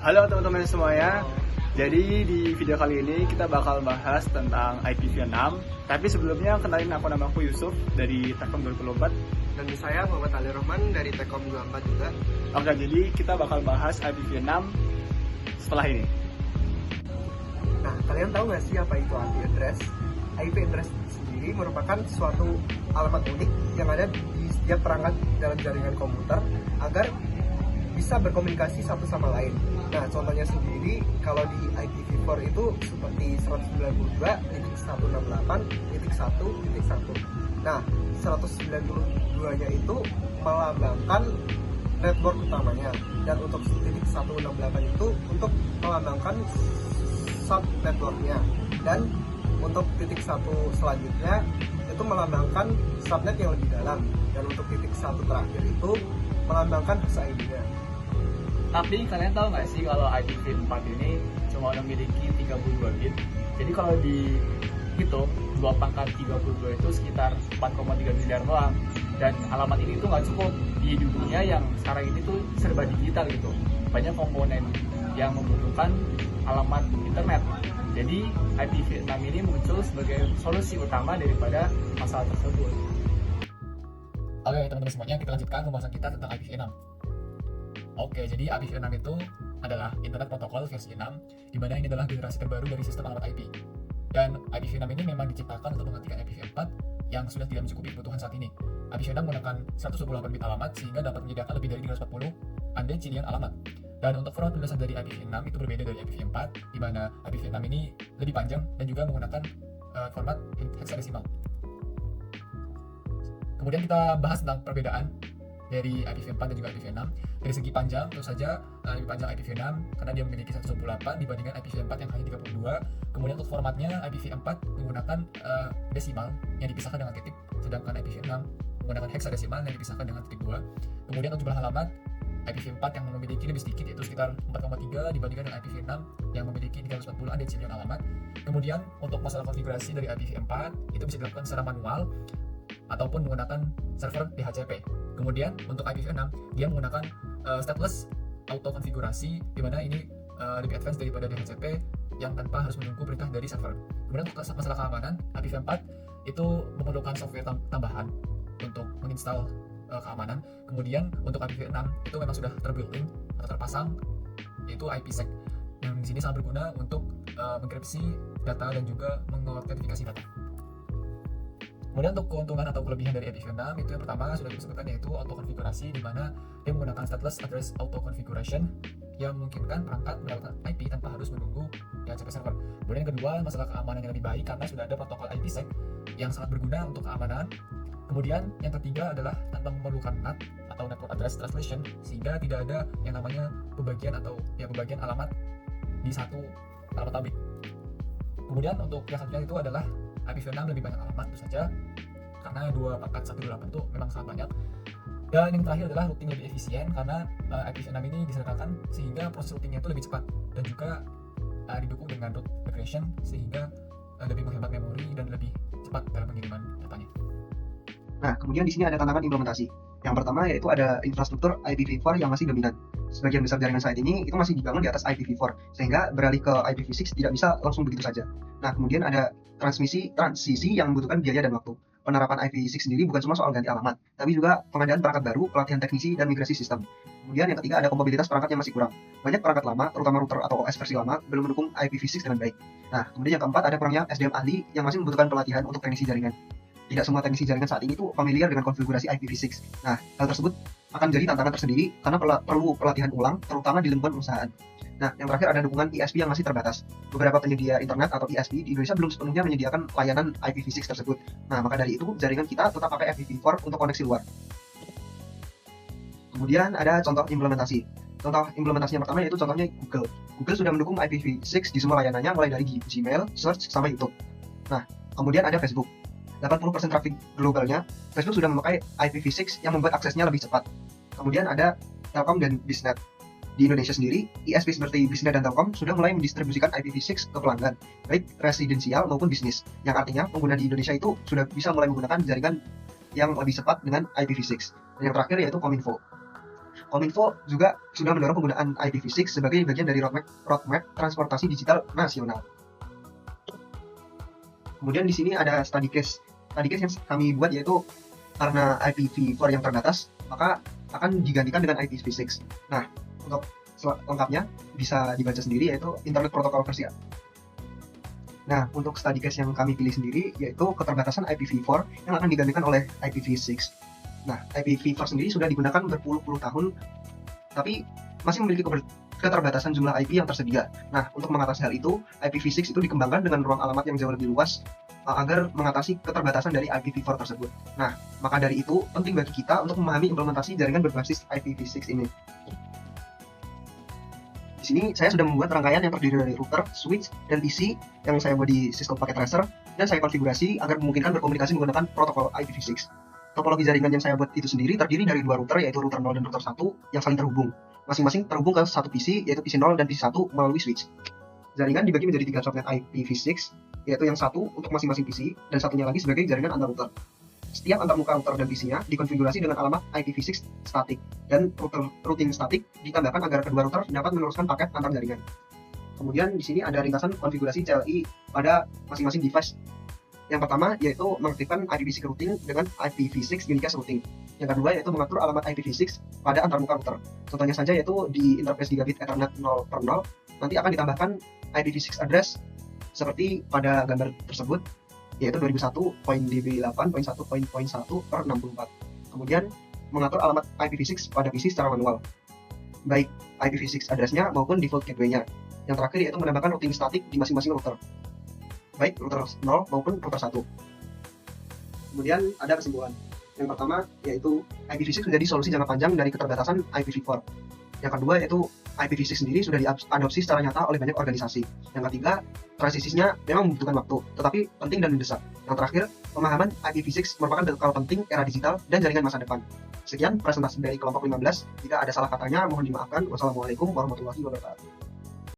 Halo teman-teman semuanya. Jadi di video kali ini kita bakal bahas tentang IPv6. Tapi sebelumnya kenalin namaku Yusuf dari Telkom 2024. Dan saya Muhammad Ali Rahman dari Telkom 24 juga. Oke, jadi kita bakal bahas IPv6 setelah ini. Nah, kalian tahu nggak sih apa itu IP address? IP address sendiri merupakan suatu alamat unik yang ada di setiap perangkat dalam jaringan komputer agar bisa berkomunikasi satu sama lain. Nah, contohnya sendiri kalau di IPv4 itu seperti 192.168.1.1. Nah, 192-nya itu melambangkan network utamanya, dan untuk titik 168 itu untuk melambangkan sub networknya, dan untuk titik 1 selanjutnya itu melambangkan subnet yang lebih dalam, dan untuk titik 1 terakhir itu melambangkan host ID-nya. Tapi kalian tahu nggak sih kalau IPv4 ini cuma memiliki 32 bit. Jadi kalau dihitung 2 pangkat 32 itu sekitar 4,3 miliar doang. Dan alamat ini tuh nggak cukup di dunia yang sekarang ini tuh serba digital gitu. Banyak komponen yang membutuhkan alamat internet. Jadi IPv6 ini muncul sebagai solusi utama daripada masalah tersebut. Oke teman-teman semuanya, kita lanjutkan pembahasan kita tentang IPv6. Oke, jadi IPv6 itu adalah Internet Protocol versi 6, di mana ini adalah generasi terbaru dari sistem alamat IP. Dan IPv6 ini memang diciptakan untuk menggantikan IPv4 yang sudah tidak mencukupi kebutuhan saat ini. IPv6 menggunakan 128 bit alamat sehingga dapat menyediakan lebih dari 340 andai cilian alamat. Dan untuk format penulisan dari IPv6 itu berbeda dari IPv4, di mana IPv6 ini lebih panjang dan juga menggunakan format hexadesimal. Kemudian kita bahas tentang perbedaan dari IPv4 dan juga IPv6. Dari segi panjang, tentu saja lebih panjang IPv6 karena dia memiliki 128 dibandingkan IPv4 yang hanya 32. Kemudian untuk formatnya, IPv4 menggunakan desimal yang dipisahkan dengan titik, sedangkan IPv6 menggunakan hexadesimal yang dipisahkan dengan titik 2. Kemudian untuk jumlah halamat, IPv4 yang memiliki lebih sedikit, yaitu sekitar 4,3 dibandingkan dengan IPv6 yang memiliki 340 andecillion alamat. Kemudian untuk masalah konfigurasi dari IPv4 itu bisa dilakukan secara manual ataupun menggunakan server DHCP. Kemudian untuk IPv6 dia menggunakan stateless auto konfigurasi, di mana ini lebih advance daripada DHCP yang tanpa harus menunggu perintah dari server. Kemudian untuk masalah keamanan, IPv4 itu memerlukan software tambahan untuk menginstal keamanan. Kemudian untuk IPv6 itu memang sudah terbuilt-in atau terpasang, yaitu IPsec yang di sini sangat berguna untuk mengenkripsi data dan juga mengautentikasi data. Kemudian untuk keuntungan atau kelebihan dari IPv6 itu yang pertama sudah disebutkan, yaitu auto konfigurasi, di mana dia menggunakan stateless address auto configuration yang memungkinkan perangkat mendapatkan IP tanpa harus menunggu DHCP server. Kemudian yang kedua, masalah keamanan yang lebih baik karena sudah ada protokol IPsec yang sangat berguna untuk keamanan. Kemudian yang ketiga adalah tanpa memerlukan NAT atau Network Address Translation, sehingga tidak ada yang namanya pembagian alamat di satu alamat tablik. Kemudian untuk yang selanjutnya itu adalah IPv6 lebih banyak alamat, tentu saja karena 2 pangkat 128 itu memang sangat banyak. Dan yang terakhir adalah routing lebih efisien karena IPv6 ini disederhanakan sehingga proses routingnya itu lebih cepat, dan juga didukung dengan root aggregation sehingga lebih menghemat memori dan lebih cepat dalam pengiriman datanya. Nah, kemudian di sini ada tantangan implementasi. Yang pertama yaitu ada infrastruktur IPv4 yang masih dominan. Sebagian besar jaringan saat ini itu masih dibangun di atas IPv4, sehingga beralih ke IPv6 tidak bisa langsung begitu saja. Nah, kemudian ada transisi yang membutuhkan biaya dan waktu. Penerapan IPv6 sendiri bukan cuma soal ganti alamat, tapi juga pengadaan perangkat baru, pelatihan teknisi, dan migrasi sistem. Kemudian yang ketiga ada kompatibilitas perangkat yang masih kurang. Banyak perangkat lama, terutama router atau OS versi lama, belum mendukung IPv6 dengan baik. Nah, kemudian yang keempat ada kurangnya SDM ahli yang masih membutuhkan pelatihan untuk teknisi jaringan. Tidak semua teknisi jaringan saat ini tuh familiar dengan konfigurasi IPv6. Nah, hal tersebut akan jadi tantangan tersendiri karena perlu pelatihan ulang, terutama di lingkungan perusahaan. Nah, yang terakhir ada dukungan ISP yang masih terbatas. Beberapa penyedia internet atau ISP di Indonesia belum sepenuhnya menyediakan layanan IPv6 tersebut. Nah, maka dari itu jaringan kita tetap pakai IPv4 untuk koneksi luar. Kemudian ada contoh implementasi. Contoh implementasi yang pertama yaitu contohnya Google. Google sudah mendukung IPv6 di semua layanannya, mulai dari Gmail, Search, sampai YouTube. Nah, kemudian ada Facebook. 80% traffic globalnya, Facebook sudah memakai IPv6 yang membuat aksesnya lebih cepat. Kemudian ada Telkom dan Biznet. Di Indonesia sendiri, ISP seperti Biznet dan Telkom sudah mulai mendistribusikan IPv6 ke pelanggan, baik residensial maupun bisnis. Yang artinya pengguna di Indonesia itu sudah bisa mulai menggunakan jaringan yang lebih cepat dengan IPv6. Dan yang terakhir yaitu Kominfo. Kominfo juga sudah mendorong penggunaan IPv6 sebagai bagian dari roadmap transportasi digital nasional. Kemudian di sini ada study case. Study case yang kami buat yaitu karena IPv4 yang terbatas, maka akan digantikan dengan IPv6. Nah, untuk lengkapnya bisa dibaca sendiri yaitu Internet Protocol versi A. Nah, untuk study case yang kami pilih sendiri yaitu keterbatasan IPv4 yang akan digantikan oleh IPv6. Nah, IPv4 sendiri sudah digunakan berpuluh-puluh tahun, tapi masih memiliki keterbatasan jumlah IP yang tersedia. Nah, untuk mengatasi hal itu, IPv6 itu dikembangkan dengan ruang alamat yang jauh lebih luas agar mengatasi keterbatasan dari IPv4 tersebut. Nah, maka dari itu penting bagi kita untuk memahami implementasi jaringan berbasis IPv6 ini. Di sini saya sudah membuat rangkaian yang terdiri dari router, switch, dan PC yang saya buat di Cisco Packet Tracer dan saya konfigurasi agar memungkinkan berkomunikasi menggunakan protokol IPv6. Topologi jaringan yang saya buat itu sendiri terdiri dari dua router yaitu router 0 dan router 1 yang saling terhubung. Masing-masing terhubung ke satu PC yaitu PC 0 dan PC 1 melalui switch. Jaringan dibagi menjadi 3 subnet IPv6 yaitu yang satu untuk masing-masing PC dan satunya lagi sebagai jaringan antar router. Setiap antarmuka router dan PC-nya dikonfigurasi dengan alamat IPv6 static dan routing static ditambahkan agar kedua router dapat meneruskan paket antar jaringan. Kemudian di sini ada ringkasan konfigurasi CLI pada masing-masing device. Yang pertama yaitu mengaktifkan IPv6 routing dengan IPv6 unicast routing. Yang kedua yaitu mengatur alamat IPv6 pada antarmuka router. Contohnya saja yaitu di interface gigabit Ethernet 0/0 nanti akan ditambahkan IPv6 address seperti pada gambar tersebut yaitu 2001.db8.1.1/64. Kemudian mengatur alamat IPv6 pada PC secara manual, baik IPv6 address-nya maupun default gateway-nya. Yang terakhir yaitu menambahkan routing static di masing-masing router, baik router 0 maupun router 1. Kemudian ada kesimpulan. Yang pertama yaitu IPv6 menjadi solusi jangka panjang dari keterbatasan IPv4. Yang kedua yaitu IPv6 sendiri sudah diadopsi secara nyata oleh banyak organisasi. Yang ketiga, transisinya memang membutuhkan waktu, tetapi penting dan mendesak. Yang terakhir, pemahaman IPv6 merupakan bekal penting era digital dan jaringan masa depan. Sekian presentasi dari kelompok 15. Jika ada salah katanya, mohon dimaafkan. Wassalamualaikum warahmatullahi wabarakatuh.